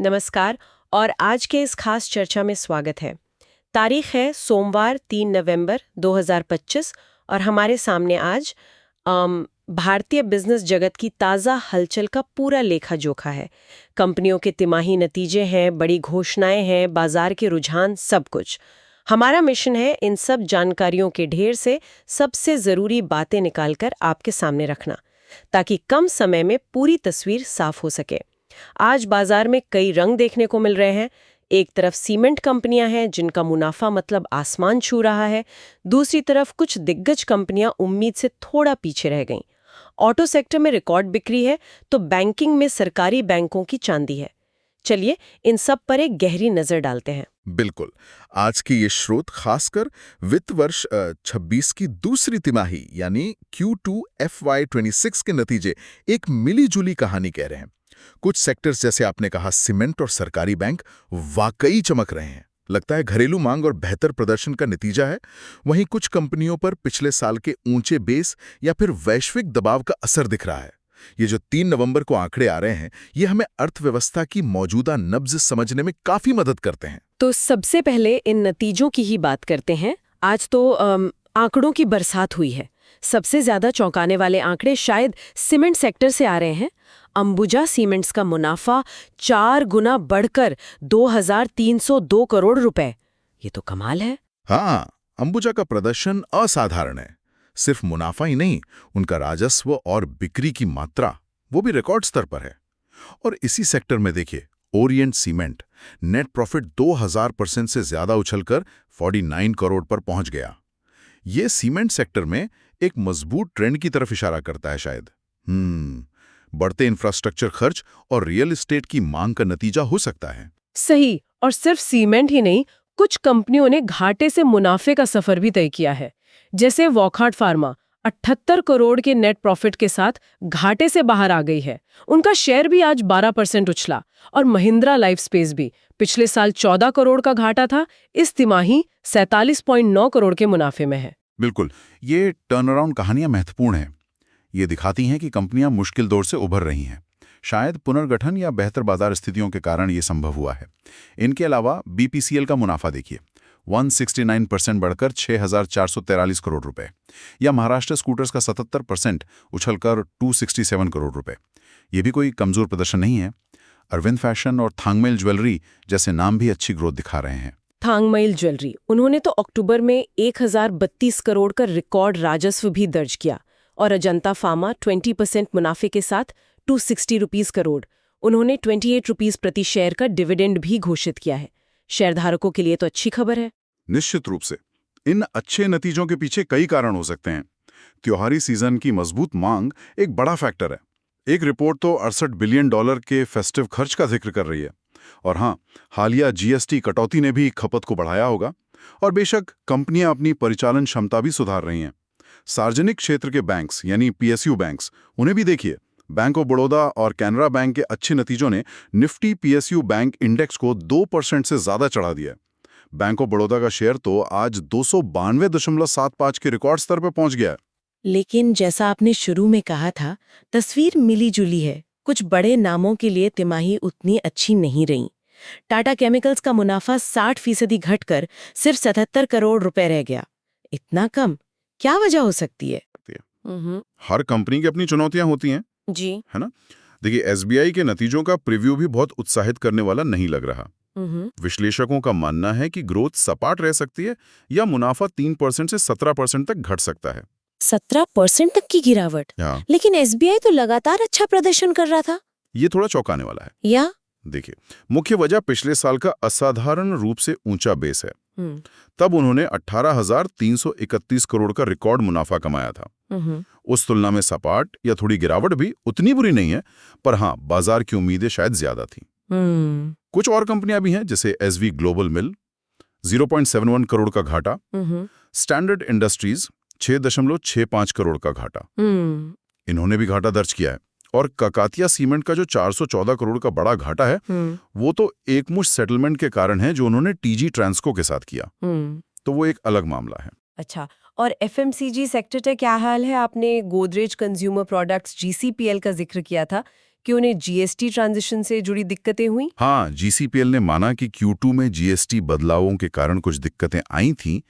नमस्कार। और आज के इस खास चर्चा में स्वागत है। तारीख है सोमवार 3 नवंबर 2025 और हमारे सामने आज भारतीय बिजनेस जगत की ताज़ा हलचल का पूरा लेखा जोखा है। कंपनियों के तिमाही नतीजे हैं, बड़ी घोषणाएं हैं, बाजार के रुझान, सब कुछ। हमारा मिशन है इन सब जानकारियों के ढेर से सबसे ज़रूरी बातें निकालकर आपके सामने रखना, ताकि कम समय में पूरी तस्वीर साफ हो सके। आज बाजार में कई रंग देखने को मिल रहे हैं। एक तरफ सीमेंट कंपनियां हैं जिनका मुनाफा मतलब आसमान छू रहा है। दूसरी तरफ कुछ दिग्गज कंपनियां उम्मीद से थोड़ा पीछे रह गईं। ऑटो सेक्टर में रिकॉर्ड बिक्री है तो बैंकिंग में सरकारी बैंकों की चांदी है। चलिए इन सब पर एक गहरी नजर डालते हैं। बिल्कुल। आज की ये स्रोत खासकर वित्त वर्ष 26 की दूसरी तिमाही यानी Q2 FY26 के नतीजे एक मिली-जुली कहानी कह रहे हैं। कुछ सेक्टर्स जैसे आपने कहा सीमेंट और सरकारी बैंक वाकई चमक रहे हैं। लगता है घरेलू मांग और बेहतर प्रदर्शन का नतीजा है। वहीं कुछ कंपनियों पर पिछले साल के ऊंचे बेस या फिर वैश्विक दबाव का असर दिख रहा है। ये जो 3 नवंबर को आंकड़े आ रहे हैं, ये हमें अर्थव्यवस्था की मौजूदा नब्ज समझने में काफी मदद करते हैं। तो सबसे पहले इन नतीजों की ही बात करते हैं। आज तो आंकड़ों की बरसात हुई है। सबसे ज्यादा चौंकाने वाले आंकड़े शायद सीमेंट सेक्टर से आ रहे हैं। अंबुजा सीमेंट्स का मुनाफा 4 गुना बढ़कर 2,302 करोड़ रुपए। ये तो कमाल है। हाँ, अंबुजा का प्रदर्शन असाधारण है। सिर्फ मुनाफा ही नहीं, उनका राजस्व और बिक्री की मात्रा वो भी रिकॉर्ड स्तर पर है। और इसी सेक्टर में देखिए, ओरिएंट सीमेंट नेट प्रॉफिट 2000% से ज्यादा उछलकर 49 करोड़ पर पहुंच गया। ये सीमेंट सेक्टर में एक मजबूत ट्रेंड की तरफ इशारा करता है शायद। बढ़ते इंफ्रास्ट्रक्चर खर्च और रियल एस्टेट की मांग का नतीजा हो सकता है। सही। और सिर्फ सीमेंट ही नहीं, कुछ कंपनियों ने घाटे से मुनाफे का सफर भी तय किया है। जैसे वॉकहार्ट फार्मा 78 करोड़ के नेट प्रॉफिट के साथ घाटे से बाहर आ गई है। उनका शेयर भी आज 12% उछला। और महिंद्रा लाइफ स्पेस भी पिछले साल 14 करोड़ का घाटा था, इस तिमाही 47.9 करोड़ के मुनाफे में है। बिल्कुल, ये टर्नअराउंड कहानियां महत्वपूर्ण हैं। ये दिखाती हैं कि कंपनियां मुश्किल दौर से उभर रही हैं। शायद पुनर्गठन या बेहतर बाजार स्थितियों के कारण ये संभव हुआ है। इनके अलावा बीपीसीएल का मुनाफा देखिए, 169% बढ़कर 6,443 करोड़ रुपए, या महाराष्ट्र स्कूटर्स का 77% उछलकर 267 करोड़ रुपए। ये भी कोई कमजोर प्रदर्शन नहीं है। अरविंद फैशन और थांगमेल ज्वेलरी जैसे नाम भी अच्छी ग्रोथ दिखा रहे हैं। थांगमइल ज्वेलरी, उन्होंने तो अक्टूबर में 1,032 करोड़ का रिकॉर्ड राजस्व भी दर्ज किया। और अजंता फार्मा 20% मुनाफे के साथ 260 रुपीस करोड़, उन्होंने 28 रुपीस प्रति शेयर का डिविडेंड भी घोषित किया है। शेयरधारकों के लिए तो अच्छी खबर है। निश्चित रूप से इन अच्छे नतीजों के पीछे कई कारण हो सकते हैं। त्योहारी सीजन की मजबूत मांग एक बड़ा फैक्टर है। एक रिपोर्ट तो $68 बिलियन के फेस्टिव खर्च का जिक्र कर रही है। और हाँ, हालिया जीएसटी कटौती ने भी खपत को बढ़ाया होगा। और बेशक कंपनियां अपनी परिचालन क्षमता भी सुधार रही हैं। सार्वजनिक क्षेत्र के बैंक्स यानी पीएसयू बैंक्स, उन्हें भी देखिए। बैंक ऑफ बड़ौदा और कैनरा बैंक के अच्छे नतीजों ने निफ्टी पीएसयू बैंक इंडेक्स को 2% से ज्यादा चढ़ा दिया। बैंक ऑफ बड़ौदा का शेयर तो आज 292.75 के रिकॉर्ड स्तर पर पहुंच गया है। लेकिन जैसा आपने शुरू में कहा था, तस्वीर मिली-जुली है। कुछ बड़े नामों के लिए तिमाही उतनी अच्छी नहीं रही। टाटा केमिकल्स का मुनाफा 60% घटकर सिर्फ 77 करोड़ रुपए रह गया। इतना कम, क्या वजह हो सकती है? हर कंपनी की अपनी चुनौतियां होती हैं, जी। है ना? देखिए, एसबीआई के नतीजों का प्रीव्यू भी बहुत उत्साहित करने वाला नहीं लग रहा। विश्लेषकों का मानना है कि ग्रोथ सपाट रह सकती है या मुनाफा 3% से 17% तक घट सकता है। 17% तक की गिरावट? हाँ, लेकिन एसबीआई तो लगातार अच्छा प्रदर्शन कर रहा था। ये थोड़ा चौंकाने वाला है। या? देखिए, मुख्य वजह पिछले साल का असाधारण रूप से ऊंचा बेस है। तब उन्होंने 18,331 करोड़ का रिकॉर्ड मुनाफा कमाया था। उस तुलना में सपाट या थोड़ी गिरावट भी उतनी बुरी नहीं है, पर हाँ, बाजार की उम्मीदें शायद ज्यादा थी। कुछ और कंपनियां भी हैं, जैसे एसवी ग्लोबल मिल 0.71 करोड़ का घाटा, स्टैंडर्ड इंडस्ट्रीज 6.65 करोड़ का घाटा, इन्होंने भी घाटा दर्ज किया है। और ककातिया सीमेंट का जो 414 करोड़ का बड़ा घाटा है, वो तो एकमुश्त सेटलमेंट के कारण है जो उन्होंने टीजी ट्रांसको के साथ किया। तो वो एक अलग मामला है। अच्छा, और एफएमसीजी सेक्टर का क्या हाल है? आपने गोदरेज कंज्यूमर प्रोडक्ट्स जीसीपीएल का जिक्र किया था कि उन्हें जीएसटी ट्रांजिशन से जुड़ी दिक्कतें हुई। हाँ, जीसीपीएल ने माना कि Q2 में जीएसटी बदलावों के कारण कुछ दिक्कतें आई थीं,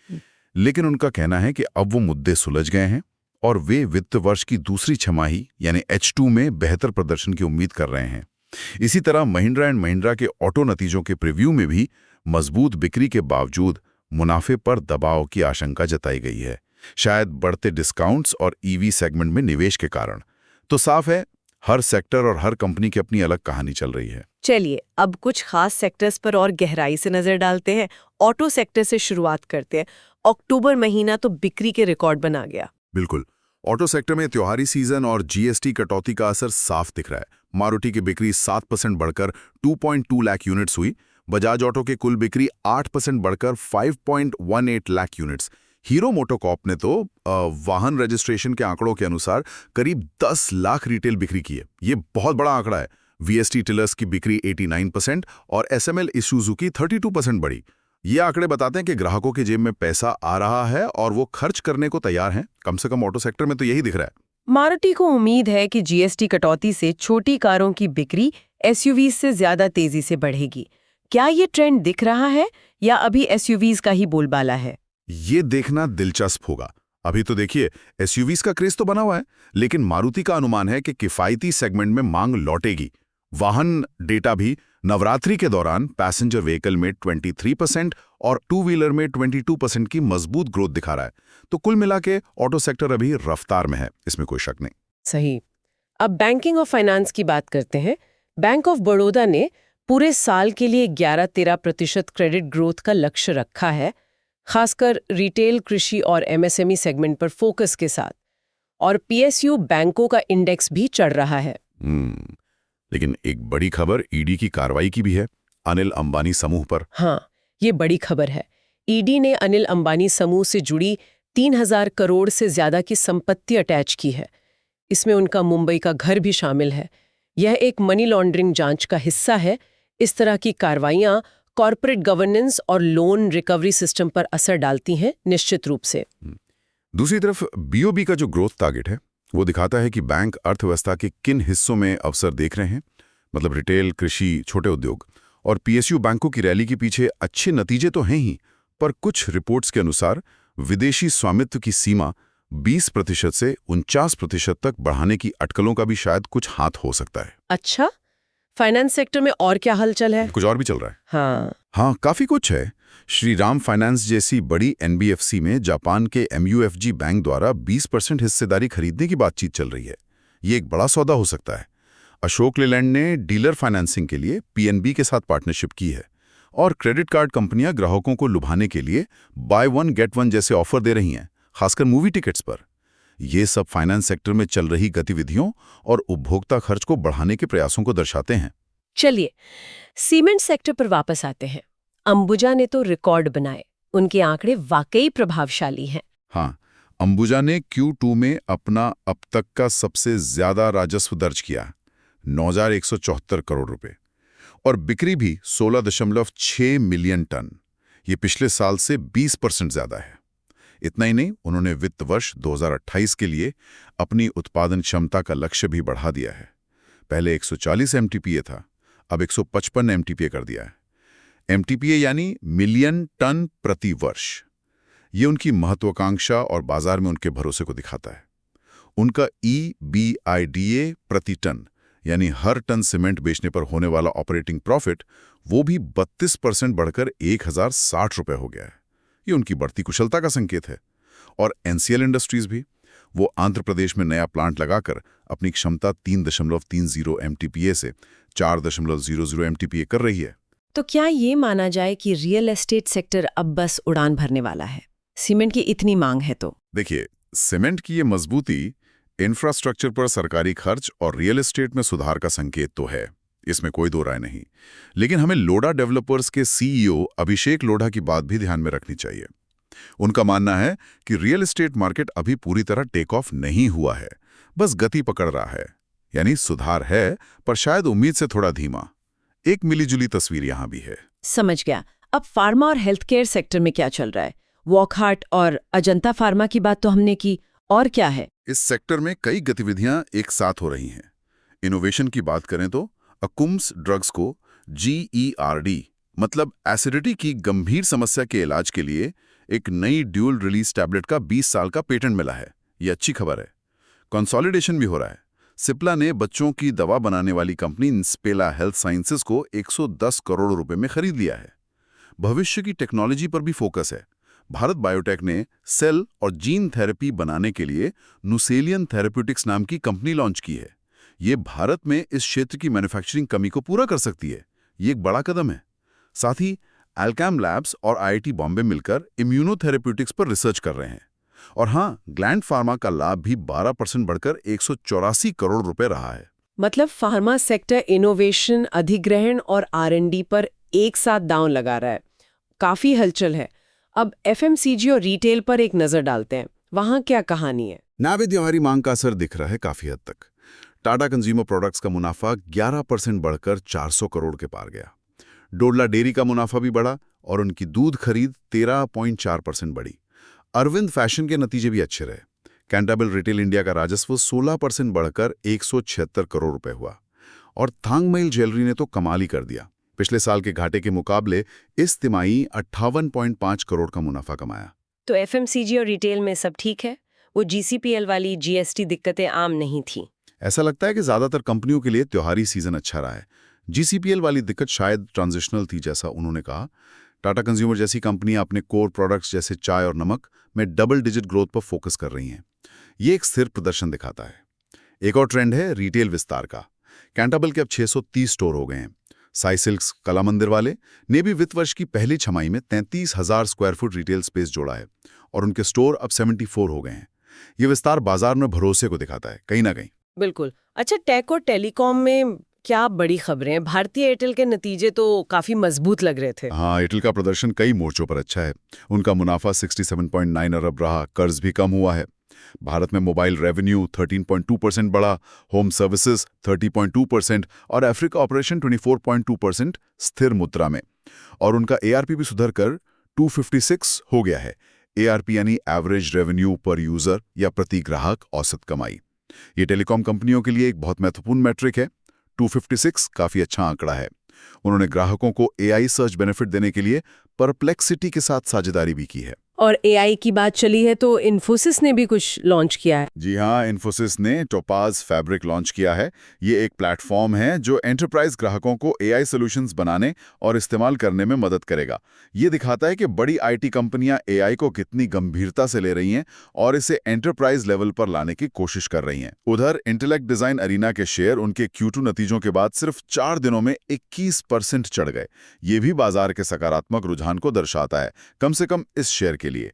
लेकिन उनका कहना है कि अब वो मुद्दे सुलझ गए हैं और वे वित्त वर्ष की दूसरी छमाही यानी H2 में बेहतर प्रदर्शन की उम्मीद कर रहे हैं। इसी तरह महिंद्रा एंड महिंद्रा के ऑटो नतीजों के प्रीव्यू में भी मजबूत बिक्री के बावजूद मुनाफे पर दबाव की आशंका जताई गई है, शायद बढ़ते डिस्काउंट्स और ईवी सेगमेंट में निवेश के कारण। तो साफ है, हर सेक्टर और हर कंपनी की अपनी अलग कहानी चल रही है। चलिए अब कुछ खास सेक्टर्स पर और गहराई से नजर डालते हैं। ऑटो सेक्टर से शुरुआत करते हैं। अक्टूबर महीना तो बिक्री के रिकॉर्ड बना गया। बिल्कुल, ऑटो सेक्टर में त्योहारी सीजन और जीएसटी कटौती का असर साफ दिख रहा है। मारुति की बिक्री 7% बढ़कर 2.2 लाख यूनिट्स हुई। बजाज ऑटो के कुल बिक्री 8% बढ़कर 5.18 लाख यूनिट्स। हीरो मोटोकॉर्प ने तो वाहन रजिस्ट्रेशन के आंकड़ों के अनुसार करीब 10 लाख रिटेल बिक्री की है। ये बहुत बड़ा आंकड़ा है। वीएसटी टिलर्स की बिक्री 89% और एसएमएल इशूजू की 32% बढ़ी। ये आंकड़े बताते हैं कि ग्राहकों के जेब में पैसा आ रहा है और वो खर्च करने को तैयार हैं। कम से कम ऑटो सेक्टर में तो यही दिख रहा है। मारुति को उम्मीद है कि जीएसटी कटौती से छोटी कारों की बिक्री एसयूवीज से ज्यादा तेजी से बढ़ेगी। क्या ये ट्रेंड दिख रहा है या अभी एसयूवीज का ही बोलबाला है? ये देखना दिलचस्प होगा। अभी तो देखिए, एसयूवीज का क्रेज तो बना हुआ है, लेकिन मारुति का अनुमान है कि किफायती सेगमेंट में मांग लौटेगी। वाहन डेटा भी नवरात्रि के दौरान पैसेंजर व्हीकल में 23% और टू व्हीलर में 22% की मजबूत ग्रोथ दिखा रहा है। तो कुल मिला के ऑटो सेक्टर अभी रफ्तार में है, इसमें कोई शक नहीं। सही। अब बैंकिंग और फाइनेंस की बात करते हैं। बैंक ऑफ बड़ौदा ने पूरे साल के लिए 11-13% क्रेडिट ग्रोथ का लक्ष्य रखा है, खासकर रिटेल, कृषि और एमएसएमई सेगमेंट पर फोकस के साथ। और पीएसयू बैंकों का इंडेक्स भी चढ़ रहा है। लेकिन एक बड़ी खबर ईडी की कार्रवाई की भी है, अनिल अंबानी समूह पर। हाँ, ये बड़ी खबर है। ईडी ने अनिल अंबानी समूह से जुड़ी 3000 करोड़ से ज्यादा की संपत्ति अटैच की है। इसमें उनका मुंबई का घर भी शामिल है। यह एक मनी लॉन्ड्रिंग जांच का हिस्सा है। इस तरह की कार्रवाइयां कॉर्पोरेट गवर्नेंस और लोन रिकवरी सिस्टम पर असर डालती हैं, निश्चित रूप से। दूसरी तरफ बीओबी का जो ग्रोथ टारगेट है वो दिखाता है कि बैंक अर्थव्यवस्था के किन हिस्सों में अवसर देख रहे हैं, मतलब रिटेल, कृषि, छोटे उद्योग। और पीएसयू बैंकों की रैली के पीछे अच्छे नतीजे तो हैं ही, पर कुछ रिपोर्ट्स के अनुसार विदेशी स्वामित्व की सीमा 20% से 49% तक बढ़ाने की अटकलों का भी शायद कुछ हाथ हो सकता है। अच्छा, फाइनेंस सेक्टर में और क्या हलचल है? कुछ और भी चल रहा है। हाँ, काफी कुछ है। श्रीराम फाइनेंस जैसी बड़ी एनबीएफसी में जापान के एमयूएफजी बैंक द्वारा 20% हिस्सेदारी खरीदने की बातचीत चल रही है। ये एक बड़ा सौदा हो सकता है। अशोक लेलैंड ने डीलर फाइनेंसिंग के लिए पीएनबी के साथ पार्टनरशिप की है और क्रेडिट कार्ड कंपनियां ग्राहकों को लुभाने के लिए बाय वन गेट वन जैसे ऑफर दे रही हैं, खासकर मूवी टिकट्स पर। ये सब फाइनेंस सेक्टर में चल रही गतिविधियों और उपभोक्ता खर्च को बढ़ाने के प्रयासों को दर्शाते हैं। चलिए सीमेंट सेक्टर पर वापस आते हैं। अंबुजा ने तो रिकॉर्ड बनाए। उनके आंकड़े वाकई प्रभावशाली हैं। हाँ, अंबुजा ने Q2 में अपना अब तक का सबसे ज्यादा राजस्व दर्ज किया, 9,174 करोड़ रुपए, और बिक्री भी 16.6 मिलियन टन। ये पिछले साल से 20% ज्यादा है। इतना ही नहीं, उन्होंने वित्त वर्ष 2028 के लिए अपनी उत्पादन क्षमता का लक्ष्य भी बढ़ा दिया है। पहले 140 MTPA था, अब 155 MTPA कर दिया है। MTPA यानी मिलियन टन प्रति वर्ष। ये उनकी महत्वाकांक्षा और बाजार में उनके भरोसे को दिखाता है। उनका EBITDA प्रति टन यानी हर टन सीमेंट बेचने पर होने वाला ऑपरेटिंग प्रॉफिट, वो भी 32% बढ़कर 1,060 रुपए हो गया है। ये उनकी बढ़ती कुशलता का संकेत है। और NCL इंडस्ट्रीज भी, वो आंध्र प्रदेश में नया प्लांट लगाकर अपनी क्षमता 3.30 MTPA से 4.00 MTPA कर रही है। तो क्या ये माना जाए कि रियल एस्टेट सेक्टर अब बस उड़ान भरने वाला है? सीमेंट की इतनी मांग है तो। देखिए, सीमेंट की ये मजबूती इंफ्रास्ट्रक्चर पर सरकारी खर्च और रियल एस्टेट में सुधार का संकेत तो है, इसमें कोई दो राय नहीं। लेकिन हमें लोढ़ा डेवलपर्स के CEO अभिषेक लोढ़ा की बात भी ध्यान में रखनी चाहिए। उनका मानना है कि रियल एस्टेट मार्केट अभी पूरी तरह टेक ऑफ नहीं हुआ है, बस गति पकड़ रहा है। यानी सुधार है, पर शायद उम्मीद से थोड़ा धीमा। एक मिलीजुली तस्वीर यहां भी है। समझ गया। अब फार्मा और हेल्थ केयर सेक्टर में क्या चल रहा है? वॉकहार्ट और अजंता फार्मा की बात तो हमने की, और क्या है? इस सेक्टर में कई गतिविधियां एक साथ हो रही हैं। इनोवेशन की बात करें तो अकुम्स ड्रग्स को GERD मतलब एसिडिटी की गंभीर समस्या के इलाज के लिए एक नई ड्यूल रिलीज टैबलेट का 20 साल का पेटेंट मिला है। ये अच्छी खबर है। कंसोलिडेशन भी हो रहा है। सिप्ला ने बच्चों की दवा बनाने वाली कंपनी इंस्पेला हेल्थ साइंसेज को 110 करोड़ रुपए में खरीद लिया है। भविष्य की टेक्नोलॉजी पर भी फोकस है। भारत बायोटेक ने सेल और जीन थेरेपी बनाने के लिए नुसेलियन थेरेप्यूटिक्स नाम की कंपनी लॉन्च की है। ये भारत में इस क्षेत्र की मैन्युफैक्चरिंग कमी को पूरा कर सकती है। ये एक बड़ा कदम है। साथ ही अल्केम लैब्स और IIT बॉम्बे मिलकर इम्यूनोथेरेप्यूटिक्स पर रिसर्च कर रहे हैं। और हाँ, ग्लैंड फार्मा का लाभ भी 12% बढ़कर 184 करोड़ रुपए रहा है। मतलब फार्मा सेक्टर इनोवेशन, अधिग्रहण और R&D पर एक साथ दांव लगा रहा है। काफी हलचल है। अब FMCG और रिटेल पर एक नजर डालते हैं। वहां क्या कहानी है? नाविद त्योहारी मांग का असर दिख रहा है काफी हद तक। टाटा कंज्यूमर प्रोडक्ट्स का मुनाफा 11% बढ़कर 400 करोड़ के पार गया। डोडला डेयरी का मुनाफा भी बढ़ा और उनकी दूध खरीद 13.4% बढ़ी। अरविंद फैशन के नतीजे भी अच्छे रहे। कैंटाबल रिटेल इंडिया का राजस्व 16% बढ़कर 176 करोड़ रुपए हुआ। और थांगमइल ज्वेलरी ने तो कमाल ही कर दिया। पिछले साल के घाटे के मुकाबले इस तिमाही 58.5 करोड़ का मुनाफा कमाया। तो FMCG और रिटेल में सब ठीक है? वो GCPL वाली GST दिक्कतें आम नहीं थी? ऐसा लगता है कि ज्यादातर कंपनियों के लिए त्योहारी सीजन अच्छा रहा है। GCPL वाली दिक्कत शायद ट्रांजिशनल थी, जैसा उन्होंने कहा। टाटा कंज्यूमर जैसी कंपनियां अपने कोर प्रोडक्ट्स जैसे चाय और नमक में डबल डिजिट ग्रोथ पर फोकस कर रही हैं। ये एक स्थिर प्रदर्शन दिखाता है। एक और ट्रेंड है रिटेल विस्तार का। कैंटाबल के अब 630 स्टोर हो गए हैं। साई सिल्क्स कला मंदिर वाले ने भी वित्त वर्ष की पहली छमाही में 33,000 स्क्वायर फुट रिटेल स्पेस जोड़ा है और उनके स्टोर अब 74 हो गए हैं। ये विस्तार बाजार में भरोसे को दिखाता है, कहीं ना कहीं। बिल्कुल। अच्छा, टेक और टेलीकॉम में क्या बड़ी खबरें हैं? भारतीय एयरटेल के नतीजे तो काफी मजबूत लग रहे थे। हाँ, एयरटेल का प्रदर्शन कई मोर्चों पर अच्छा है। उनका मुनाफा 67.9 अरब रहा, कर्ज भी कम हुआ है। भारत में मोबाइल रेवेन्यू 13.2% बढ़ा, होम सर्विसेज 30.2% और अफ्रीका ऑपरेशन 24.2% स्थिर मुद्रा में। और उनका ARP भी सुधर कर 256 हो गया है। ARP यानी एवरेज रेवेन्यू पर यूजर या प्रति ग्राहक औसत कमाई। ये टेलीकॉम कंपनियों के लिए एक बहुत महत्वपूर्ण मैट्रिक है। 256 काफी अच्छा आंकड़ा है। उन्होंने ग्राहकों को AI सर्च बेनिफिट देने के लिए परप्लेक्सिटी के साथ साझेदारी भी की है। और AI की बात चली है तो इन्फोसिस ने भी कुछ लॉन्च किया है। जी हाँ, इन्फोसिस ने टोपाज फैब्रिक लॉन्च किया है। ये एक प्लेटफॉर्म है जो एंटरप्राइज ग्राहकों को AI सॉल्यूशंस बनाने और इस्तेमाल करने में मदद करेगा। ये दिखाता है कि बड़ी IT कंपनियां AI को कितनी गंभीरता से ले रही हैं और इसे एंटरप्राइज लेवल पर लाने की कोशिश कर रही हैं। उधर इंटेलेक्ट डिजाइन अरीना के शेयर उनके Q2 नतीजों के बाद सिर्फ 4 दिनों में 21% चढ़ गए। ये भी बाजार के सकारात्मक रुझान को दर्शाता है, कम से कम इस शेयर के लिए।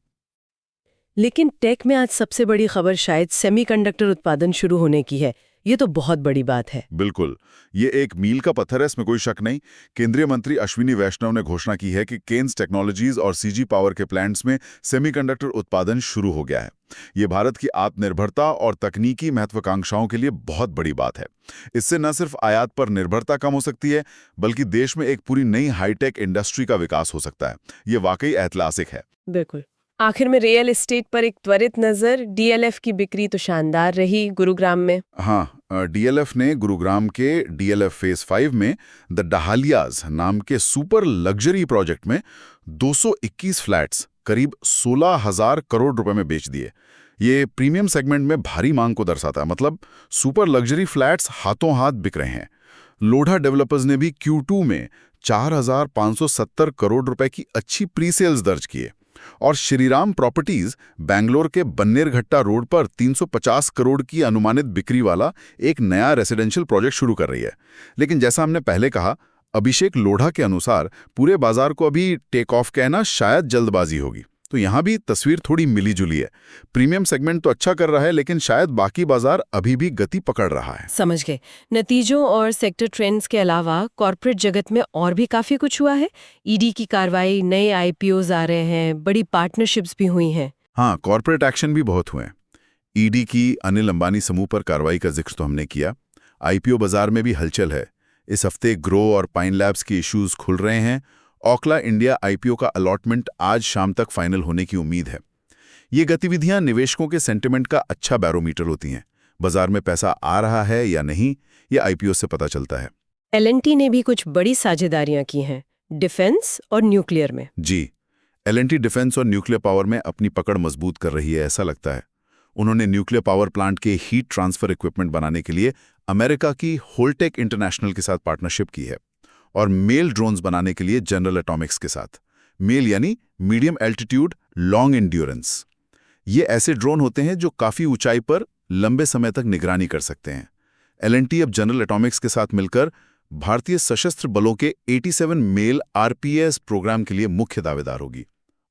लेकिन टेक में आज सबसे बड़ी खबर शायद सेमीकंडक्टर उत्पादन शुरू होने की है। ये तो बहुत बड़ी बात है। बिल्कुल, ये एक मील का पत्थर है, इसमें कोई शक नहीं। केंद्रीय मंत्री अश्विनी वैष्णव ने घोषणा की है कि केन्स टेक्नोलॉजीज और CG पावर के प्लांट्स में सेमीकंडक्टर उत्पादन शुरू हो गया है। ये भारत की आत्मनिर्भरता और तकनीकी महत्वाकांक्षाओं के लिए बहुत बड़ी बात है। इससे न सिर्फ आयात पर निर्भरता कम हो सकती है, बल्कि देश में एक पूरी नई हाईटेक इंडस्ट्री का विकास हो सकता है। ये वाकई ऐतिहासिक है। बिल्कुल। आखिर में रियल एस्टेट पर एक त्वरित नजर। DLF की बिक्री तो शानदार रही गुरुग्राम में। हाँ, DLF ने गुरुग्राम के DLF फेज 5 में द डहालियाज नाम के सुपर लग्जरी प्रोजेक्ट में 221 फ्लैट्स करीब 16,000 करोड़ रुपए में बेच दिए। ये प्रीमियम सेगमेंट में भारी मांग को दर्शाता है। मतलब सुपर लग्जरी फ्लैट्स हाथों हाथ बिक रहे हैं। लोढ़ा डेवलपर्स ने भी Q2 में 4,570 करोड़ रुपए की अच्छी प्री सेल्स दर्ज किए। और श्रीराम प्रॉपर्टीज बेंगलोर के बन्नेरघट्टा रोड पर 350 करोड़ की अनुमानित बिक्री वाला एक नया रेसिडेंशियल प्रोजेक्ट शुरू कर रही है। लेकिन जैसा हमने पहले कहा, अभिषेक लोढ़ा के अनुसार पूरे बाजार को अभी टेक ऑफ कहना शायद जल्दबाजी होगी। तो यहाँ भी तस्वीर थोड़ी मिली जुली है। प्रीमियम सेगमेंट तो अच्छा कर रहा है, लेकिन शायद बाकी बाजार अभी भी गति पकड़ रहा है। समझ गए। नतीजों और सेक्टर ट्रेंड्स के अलावा कॉर्पोरेट जगत में और भी काफी कुछ हुआ है। ED की कार्रवाई, नए IPOs आ रहे हैं, बड़ी पार्टनरशिप्स भी हुई हैं। हाँ, कॉर्पोरेट एक्शन भी बहुत हुए हैं। ED की अनिल अंबानी समूह पर कार्रवाई का जिक्र तो हमने किया। IPO बाजार में भी हलचल है। इस हफ्ते ग्रो और पाइन लैब्स के इश्यूज खुल रहे हैं। ओखला इंडिया IPO का अलॉटमेंट आज शाम तक फाइनल होने की उम्मीद है। ये गतिविधियां निवेशकों के सेंटिमेंट का अच्छा बैरोमीटर होती हैं। बाजार में पैसा आ रहा है या नहीं, ये आईपीओ से पता चलता है। एल&टी ने भी कुछ बड़ी साझेदारियां की हैं, डिफेंस और न्यूक्लियर में। जी, एल&टी डिफेंस और न्यूक्लियर पावर में अपनी पकड़ मजबूत कर रही है, ऐसा लगता है। उन्होंने न्यूक्लियर पावर प्लांट के हीट ट्रांसफर इक्विपमेंट बनाने के लिए अमेरिका की होल्टेक इंटरनेशनल के साथ पार्टनरशिप की है, और मेल ड्रोन्स बनाने के लिए जनरल एटॉमिक्स के साथ। मेल यानी मीडियम एल्टीट्यूड लॉन्ग एंड्योरेंस। ये ऐसे ड्रोन होते हैं जो काफी ऊंचाई पर लंबे समय तक निगरानी कर सकते हैं। एल&टी अब जनरल एटॉमिक्स के साथ मिलकर भारतीय सशस्त्र बलों के 87 मेल आरपीएस प्रोग्राम के लिए मुख्य दावेदार होगी।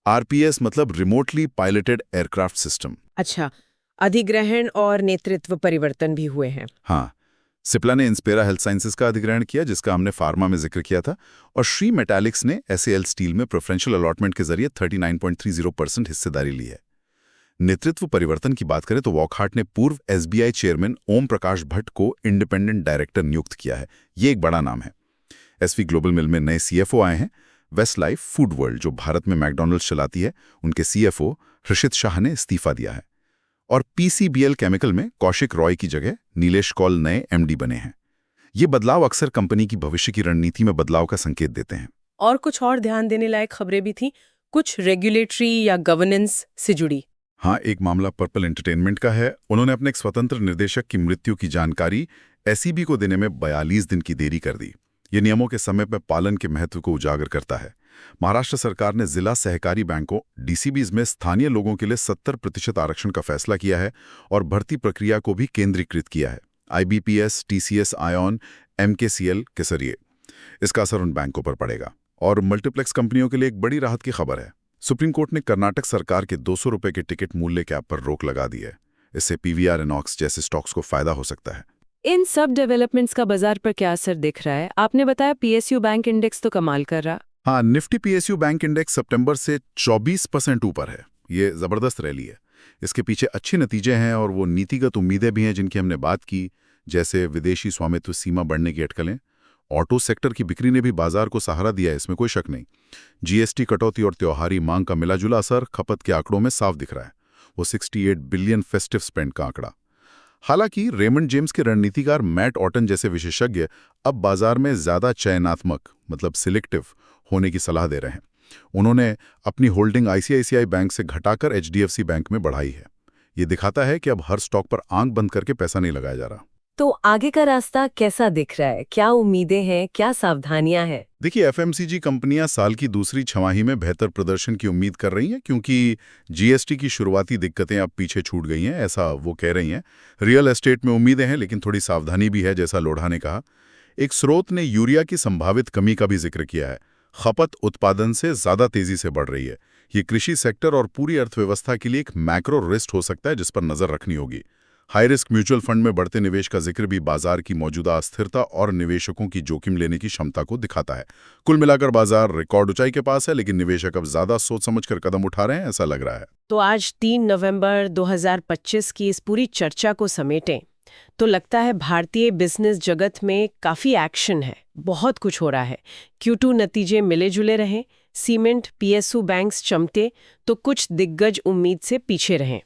आरपीएस मतलब रिमोटली पायलटेड एयरक्राफ्ट सिस्टम। अच्छा, अधिग्रहण और नेतृत्व परिवर्तन भी हुए हैं। हाँ, सिप्ला ने इंस्पेरा हेल्थ साइंसेज का अधिग्रहण किया, जिसका हमने फार्मा में जिक्र किया था, और श्री मेटालिक्स ने एसएएल स्टील में प्रेफरेंशियल अलॉटमेंट के जरिए 39.30% हिस्सेदारी ली है। नेतृत्व परिवर्तन की बात करें तो वॉकहार्ट ने पूर्व एसबीआई चेयरमैन ओम प्रकाश भट्ट को इंडिपेंडेंट डायरेक्टर नियुक्त किया है। ये एक बड़ा नाम है। एसवी ग्लोबल मिल में नए सीएफओ आए हैं। वेस्ट लाइफ फूड वर्ल्ड, जो भारत में मैकडॉनल्ड्स चलाती है, उनके सीएफओ हर्षित शाह ने इस्तीफा दिया है। और पीसीबीएल केमिकल में कौशिक रॉय की जगह नीलेश कौल नए एमडी बने हैं। ये बदलाव अक्सर कंपनी की भविष्य की रणनीति में बदलाव का संकेत देते हैं। और कुछ और ध्यान देने लायक खबरें भी थीं, कुछ रेगुलेटरी या गवर्नेंस से जुड़ी। हाँ, एक मामला पर्पल एंटरटेनमेंट का है। उन्होंने अपने एक स्वतंत्र निर्देशक की मृत्यु की जानकारी एसईबी को देने में 42 दिन की देरी कर दी। ये नियमों के समय पर पालन के महत्व को उजागर करता है। महाराष्ट्र सरकार ने जिला सहकारी बैंकों डीसीबीज में स्थानीय लोगों के लिए 70% आरक्षण का फैसला किया है और भर्ती प्रक्रिया को भी केंद्रीकृत किया है, आईबीपीएस, टीसीएस, आयॉन, एमकेसीएल के जरिए। इसका असर उन बैंकों पर पड़ेगा। और मल्टीप्लेक्स कंपनियों के लिए एक बड़ी राहत की खबर है। सुप्रीम कोर्ट ने कर्नाटक सरकार के 200 रुपए के टिकट मूल्य कैप पर रोक लगा दी है। इससे पीवीआर, इनॉक्स जैसे स्टॉक्स को फायदा हो सकता है। इन सब डेवलपमेंट्स का बाजार पर क्या असर दिख रहा है? आपने बताया पीएसयू बैंक इंडेक्स तो कमाल कर रहा। हाँ, निफ्टी पीएसयू बैंक इंडेक्स सितंबर से 24% ऊपर है। ये जबरदस्त रैली है। इसके पीछे अच्छे नतीजे हैं और वो नीतिगत उम्मीदें भी हैं जिनकी हमने बात की, जैसे विदेशी स्वामित्व सीमा बढ़ने की अटकलें। ऑटो सेक्टर की बिक्री ने भी बाजार को सहारा दिया है, इसमें कोई शक नहीं। जीएसटी कटौती और त्योहारी मांग का मिलाजुला असर खपत के आंकड़ों में साफ दिख रहा है। वो 68 बिलियन फेस्टिव स्पेंड का आंकड़ा। हालांकि रेमंड जेम्स के रणनीतिकार मैट ऑटन जैसे विशेषज्ञ अब बाजार में ज्यादा चयनात्मक मतलब सिलेक्टिव होने की सलाह दे रहे हैं। उन्होंने अपनी होल्डिंग आईसीआईसीआई बैंक से घटाकर एचडीएफसी बैंक में बढ़ाई है। ये दिखाता है कि अब हर स्टॉक पर आंख बंद करके पैसा नहीं लगाया जा रहा। तो आगे का रास्ता कैसा दिख रहा है? क्या उम्मीदें हैं, क्या सावधानियां हैं? देखिए, एफएमसीजी कंपनियां साल की दूसरी छमाही में बेहतर प्रदर्शन की उम्मीद कर रही हैं, क्योंकि जीएसटी की शुरुआती दिक्कतें अब पीछे छूट गई हैं, ऐसा वो कह रही हैं। रियल एस्टेट में उम्मीदें हैं, लेकिन थोड़ी सावधानी भी है, जैसा लोढ़ा ने कहा। एक स्रोत ने यूरिया की संभावित कमी का भी जिक्र किया है। खपत उत्पादन से ज्यादा तेजी से बढ़ रही है। ये कृषि सेक्टर और पूरी अर्थव्यवस्था के लिए एक मैक्रो रिस्क हो सकता है, जिस पर नजर रखनी होगी। हाई रिस्क म्यूचुअल फंड में बढ़ते निवेश का जिक्र भी बाजार की मौजूदा अस्थिरता और निवेशकों की जोखिम लेने की क्षमता को दिखाता है। कुल मिलाकर बाजार रिकॉर्ड ऊंचाई के पास है, लेकिन निवेशक अब ज्यादा सोच समझकर कदम उठा रहे हैं, ऐसा लग रहा है। तो आज 3 नवंबर 2025 की इस पूरी चर्चा को समेटें तो लगता है भारतीय बिजनेस जगत में काफी एक्शन है, बहुत कुछ हो रहा है। Q2 नतीजे मिले जुले रहे, सीमेंट, पीएसयू बैंक्स चमके तो कुछ दिग्गज उम्मीद से पीछे रहे।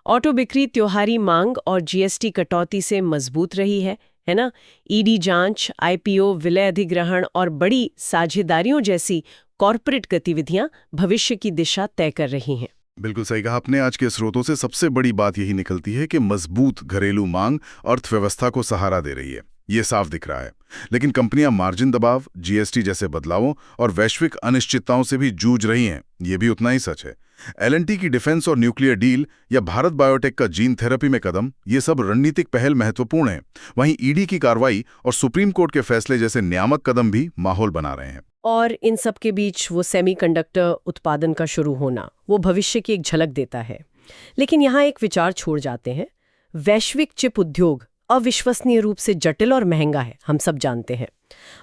ऑटो बिक्री त्योहारी मांग और जीएसटी कटौती से मजबूत रही है ना? ईडी जांच, आईपीओ, विलय अधिग्रहण और बड़ी साझेदारियों जैसी कॉरपोरेट गतिविधियां भविष्य की दिशा तय कर रही हैं। बिल्कुल सही कहा आपने। आज के स्रोतों से सबसे बड़ी बात यही निकलती है कि मजबूत घरेलू मांग अर्थव्यवस्था को सहारा दे रही है। ये साफ दिख रहा है। लेकिन कंपनियां मार्जिन दबाव, जीएसटी जैसे बदलावों और वैश्विक अनिश्चितताओं से भी जूझ रही हैं। ये भी उतना ही सच है। एल&टी की डिफेंस और न्यूक्लियर डील या भारत बायोटेक का जीन थेरेपी में कदम, ये सब रणनीतिक पहल महत्वपूर्ण है। वहीं ईडी की कार्रवाई और सुप्रीम कोर्ट के फैसले जैसे नियामक कदम भी माहौल बना रहे हैं। और इन सब के बीच वो सेमीकंडक्टर उत्पादन का शुरू होना, वो भविष्य की एक झलक देता है। लेकिन यहाँ एक विचार छोड़ जाते हैं। वैश्विक चिप उद्योग अविश्वसनीय रूप से जटिल और महंगा है, हम सब जानते हैं।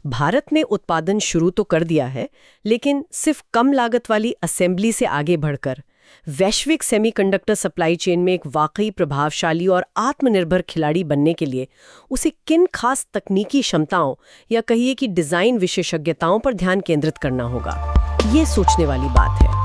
भारत ने उत्पादन शुरू तो कर दिया है, लेकिन सिर्फ कम लागत वाली असेंबली से आगे बढ़कर वैश्विक सेमीकंडक्टर सप्लाई चेन में एक वाकई प्रभावशाली और आत्मनिर्भर खिलाड़ी बनने के लिए उसे किन खास तकनीकी क्षमताओं या कहिए कि डिजाइन विशेषज्ञताओं पर ध्यान केंद्रित करना होगा। ये सोचने वाली बात है।